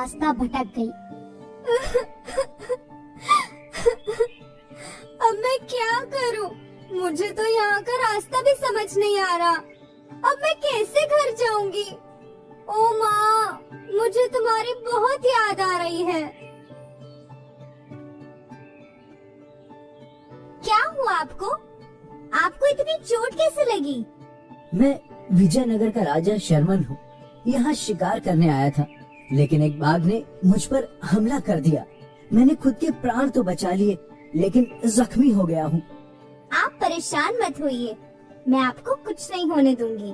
रास्ता भटक गई। अब मैं क्या करूं? मुझे तो यहाँ का रास्ता भी समझ नहीं आ रहा। अब मैं कैसे घर जाऊंगी? ओ माँ, मुझे तुम्हारी बहुत याद आ रही है। क्या हुआ आपको? आपको इतनी चोट कैसे लगी? मैं विजयनगर का राजा शर्मन हूँ। यहाँ शिकार करने आया था, लेकिन एक बाघ ने मुझ पर हमला कर दिया। मैंने खुद के प्राण तो बचा लिए, लेकिन जख्मी हो गया हूँ। आप परेशान मत होइए, मैं आपको कुछ नहीं होने दूंगी।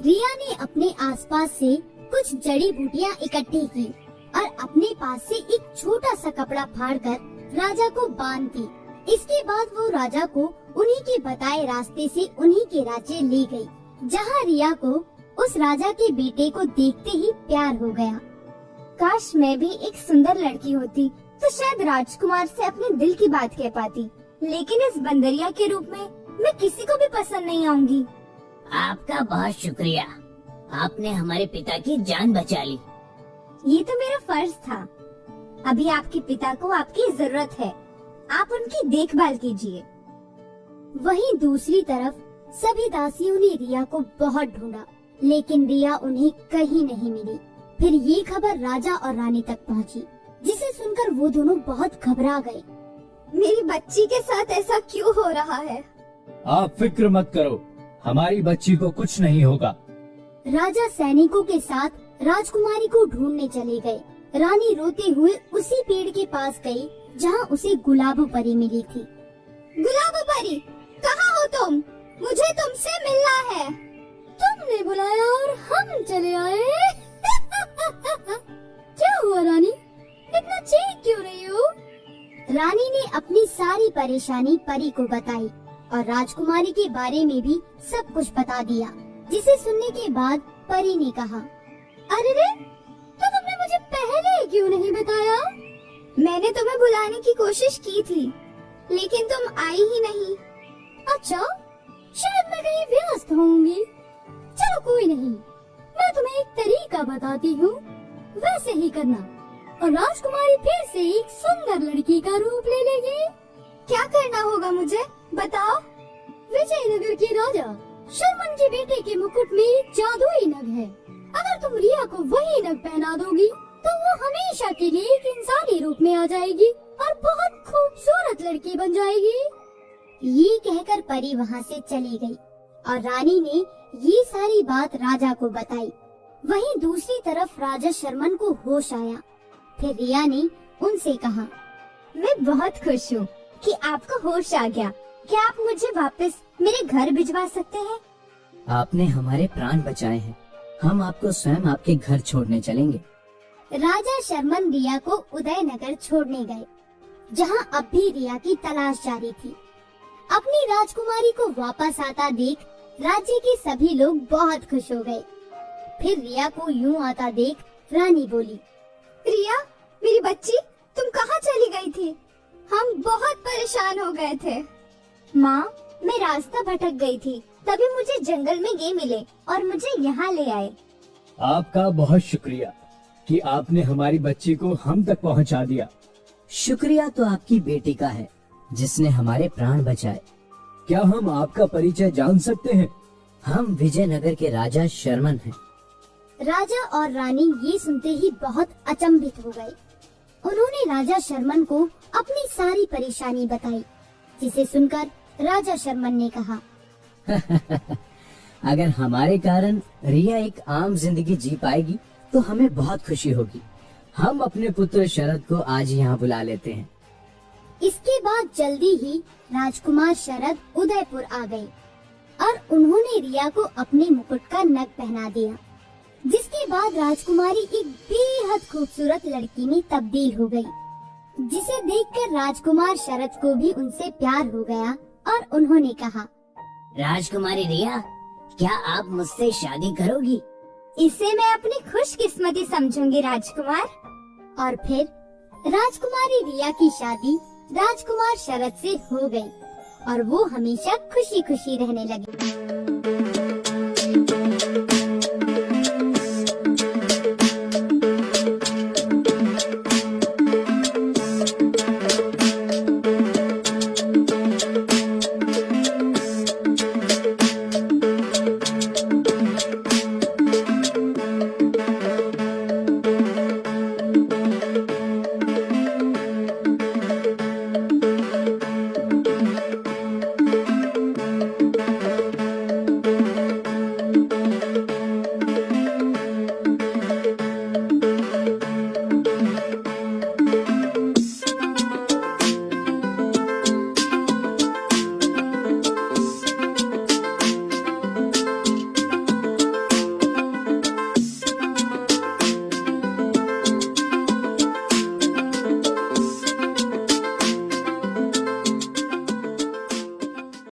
रिया ने अपने आसपास से कुछ जड़ी बूटियाँ इकट्ठी की और अपने पास से एक छोटा सा कपड़ा फाड़कर राजा को बांध दी। इसके बाद वो राजा को उन्हीं के बताए रास्ते से उन्हीं के राज्य ले गई, जहाँ रिया को उस राजा के बेटे को देखते ही प्यार हो गया। काश मैं भी एक सुंदर लड़की होती तो शायद राजकुमार से अपने दिल की बात कह पाती, लेकिन इस बंदरिया के रूप में मैं किसी को भी पसंद नहीं आऊंगी। आपका बहुत शुक्रिया, आपने हमारे पिता की जान बचा ली। ये तो मेरा फर्ज था। अभी आपके पिता को आपकी जरूरत है, आप उनकी देखभाल कीजिए। वहीं दूसरी तरफ सभी दासियों ने रिया को बहुत ढूंढा, लेकिन रिया उन्हें कहीं नहीं मिली। फिर ये खबर राजा और रानी तक पहुंची, जिसे सुनकर वो दोनों बहुत घबरा गए। मेरी बच्ची के साथ ऐसा क्यों हो रहा है? आप फिक्र मत करो, हमारी बच्ची को कुछ नहीं होगा। राजा सैनिकों के साथ राजकुमारी को ढूंढने चले गए। रानी रोते हुए उसी पेड़ के पास गई जहाँ उसे गुलाबो परी मिली थी। गुलाबो परी, कहाँ हो तुम? मुझे तुमसे मिलना है। तुमने बुलाया और हम चले आए। क्या हुआ रानी, इतना चीख क्यों रही हो? रानी ने अपनी सारी परेशानी परी को बताई और राजकुमारी के बारे में भी सब कुछ बता दिया, जिसे सुनने के बाद परी ने कहा, अरे रे, तो तुमने मुझे पहले क्यों नहीं बताया? मैंने तुम्हें बुलाने की कोशिश की थी, लेकिन तुम आई ही नहीं। अच्छा, शायद मैं कहीं व्यस्त होंगी। चलो कोई नहीं, मैं तुम्हें एक तरीका बताती हूँ, वैसे ही करना और राजकुमारी फिर से एक सुंदर लड़की का रूप ले लेगी। क्या करना होगा मुझे बताओ? विजयनगर के राजा शर्मन के बेटे के मुकुट में एक जादुई नग है। अगर तुम रिया को वही नग पहना दोगी तो वो हमेशा के लिए एक इंसानी रूप में आ जाएगी और बहुत खूबसूरत लड़की बन जाएगी। ये कहकर परी वहाँ से चली गई और रानी ने ये सारी बात राजा को बताई। वहीं दूसरी तरफ राजा शर्मन को होश आया। फिर रिया ने उनसे कहा, मैं बहुत खुश हूँ कि आपको होश आ गया। क्या आप मुझे वापस मेरे घर भिजवा सकते हैं? आपने हमारे प्राण बचाए हैं, हम आपको स्वयं आपके घर छोड़ने चलेंगे। राजा शर्मन रिया को उदयनगर छोड़ने गए, जहाँ अब भी रिया की तलाश जारी थी। अपनी राजकुमारी को वापस आता देख राज्य के सभी लोग बहुत खुश हो गए। फिर रिया को यूं आता देख रानी बोली, रिया, मेरी बच्ची, तुम कहाँ चली गई थी? हम बहुत परेशान हो गए थे। माँ, मैं रास्ता भटक गई थी, तभी मुझे जंगल में ये मिले और मुझे यहाँ ले आए। आपका बहुत शुक्रिया कि आपने हमारी बच्ची को हम तक पहुँचा दिया। शुक्रिया तो आपकी बेटी का है, जिसने हमारे प्राण बचाए। क्या हम आपका परिचय जान सकते हैं? हम विजयनगर के राजा शर्मन हैं। राजा और रानी ये सुनते ही बहुत अचंभित हो गए। उन्होंने राजा शर्मन को अपनी सारी परेशानी बताई, जिसे सुनकर राजा शर्मन ने कहा, अगर हमारे कारण रिया एक आम जिंदगी जी पाएगी तो हमें बहुत खुशी होगी। हम अपने पुत्र शरद को आज यहाँ बुला लेते हैं। इसके बाद जल्दी ही राजकुमार शरद उदयपुर आ गए और उन्होंने रिया को अपने मुकुट का नग पहना दिया, जिसके बाद राजकुमारी एक बेहद खूबसूरत लड़की में तब्दील हो गई, जिसे देखकर राजकुमार शरद को भी उनसे प्यार हो गया और उन्होंने कहा, राजकुमारी रिया, क्या आप मुझसे शादी करोगी? इसे मैं अपनी खुशकिस्मती समझूंगी राजकुमार। और फिर राजकुमारी रिया की शादी राजकुमार शरद से हो गई और वो हमेशा खुशी खुशी रहने लगे।